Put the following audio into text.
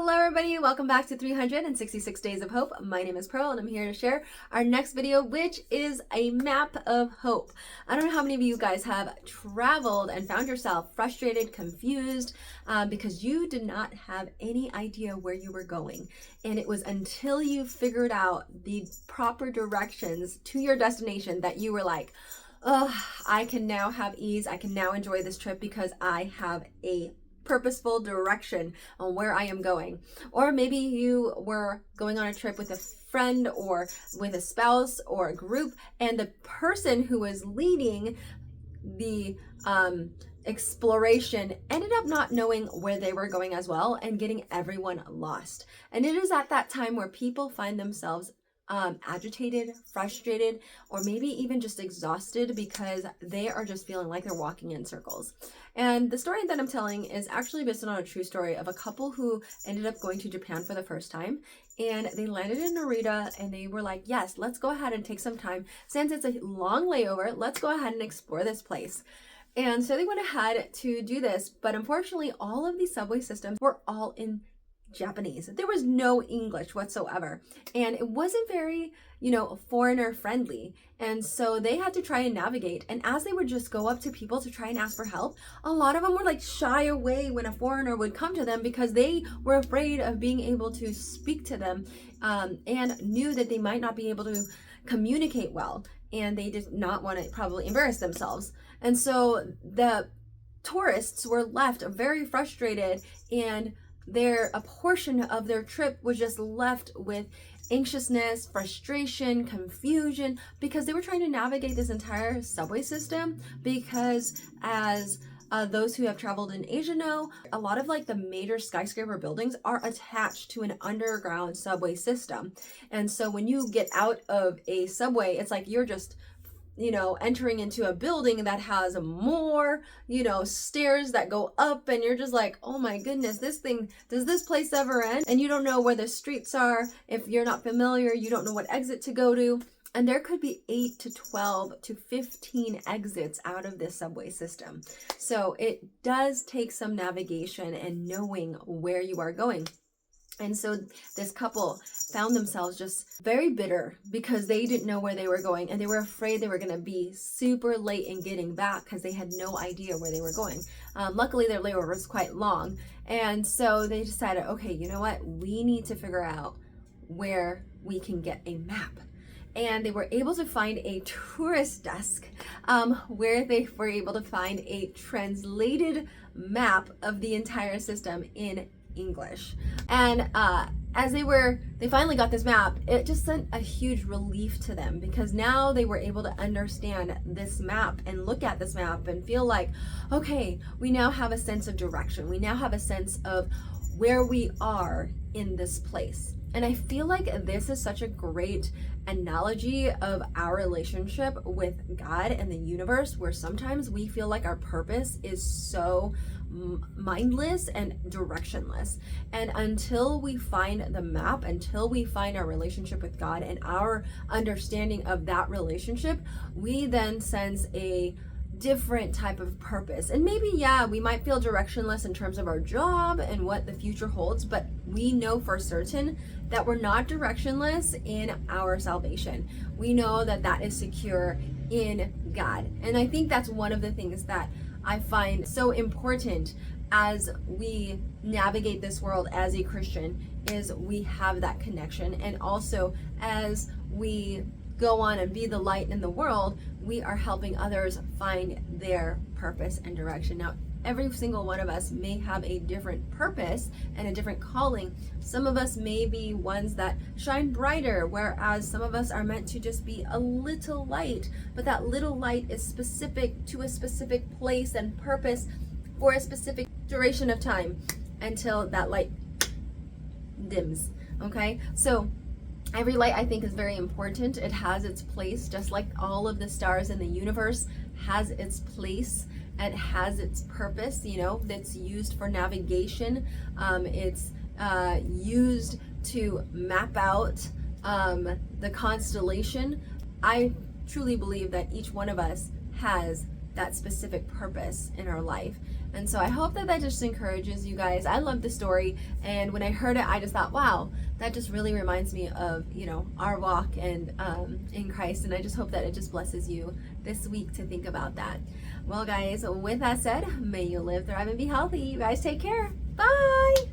Hello everybody, welcome back to 366 Days of Hope. My name is Pearl and I'm here to share our next video, which is a map of hope. I don't know how many of you guys have traveled and found yourself frustrated, confused, because you did not have any idea where you were going. And it was until you figured out the proper directions to your destination that you were like, oh, I can now have ease. I can now enjoy this trip because I have a purposeful direction on where I am going. Or maybe you were going on a trip with a friend or with a spouse or a group, and the person who was leading the exploration ended up not knowing where they were going as well and getting everyone lost. And it is at that time where people find themselves agitated, frustrated, or maybe even just exhausted because they are just feeling like they're walking in circles. And the story that I'm telling is actually based on a true story of a couple who ended up going to Japan for the first time, and they landed in Narita and they were like, yes, let's go ahead and take some time. Since it's a long layover, let's go ahead and explore this place. And so they went ahead to do this, but unfortunately all of these subway systems were all in Japanese. There was no English whatsoever, and it wasn't very, foreigner friendly. And so they had to try and navigate. And as they would just go up to people to try and ask for help, a lot of them would like shy away when a foreigner would come to them because they were afraid of being able to speak to them, and knew that they might not be able to communicate well, and they did not want to probably embarrass themselves. And so the tourists were left very frustrated, and a portion of their trip was just left with anxiousness, frustration, confusion, because they were trying to navigate this entire subway system. Because as those who have traveled in Asia know, a lot of like the major skyscraper buildings are attached to an underground subway system. And so when you get out of a subway, it's like you're just entering into a building that has more, stairs that go up, and you're just like, oh my goodness, does this place ever end? And you don't know where the streets are. If you're not familiar, you don't know what exit to go to. And there could be 8 to 12 to 15 exits out of this subway system. So it does take some navigation and knowing where you are going. And so this couple found themselves just very bitter because they didn't know where they were going, and they were afraid they were going to be super late in getting back because they had no idea where they were going. Luckily, their layover was quite long. And so they decided, okay, you know what? We need to figure out where we can get a map. And they were able to find a tourist desk where they were able to find a translated map of the entire system in English. And as they finally got this map, it just sent a huge relief to them, because now they were able to understand this map and look at this map and feel like, okay, we now have a sense of direction. We now have a sense of where we are in this place. And I feel like this is such a great analogy of our relationship with God and the universe, where sometimes we feel like our purpose is so mindless and directionless. And until we find the map, until we find our relationship with God and our understanding of that relationship, we then sense a different type of purpose. And maybe, we might feel directionless in terms of our job and what the future holds, but we know for certain that we're not directionless in our salvation. We know that that is secure in God. And I think that's one of the things that I find so important as we navigate this world as a Christian, is we have that connection. And also, as we go on and be the light in the world, we are helping others find their purpose and direction. Now, every single one of us may have a different purpose and a different calling. Some of us may be ones that shine brighter, whereas some of us are meant to just be a little light, but that little light is specific to a specific place and purpose for a specific duration of time until that light dims. Okay, so every light, I think, is very important. It has its place, just like all of the stars in the universe has its place and has its purpose, that's used for navigation. It's used to map out the constellation. I truly believe that each one of us has that specific purpose in our life. And so I hope that that just encourages you guys. I love the story, and when I heard it, I just thought, wow, that just really reminds me of, you know, our walk and in Christ. And I just hope that it just blesses you this week to think about that. Well, guys, with that said, may you live, thrive, and be healthy. You guys take care. Bye.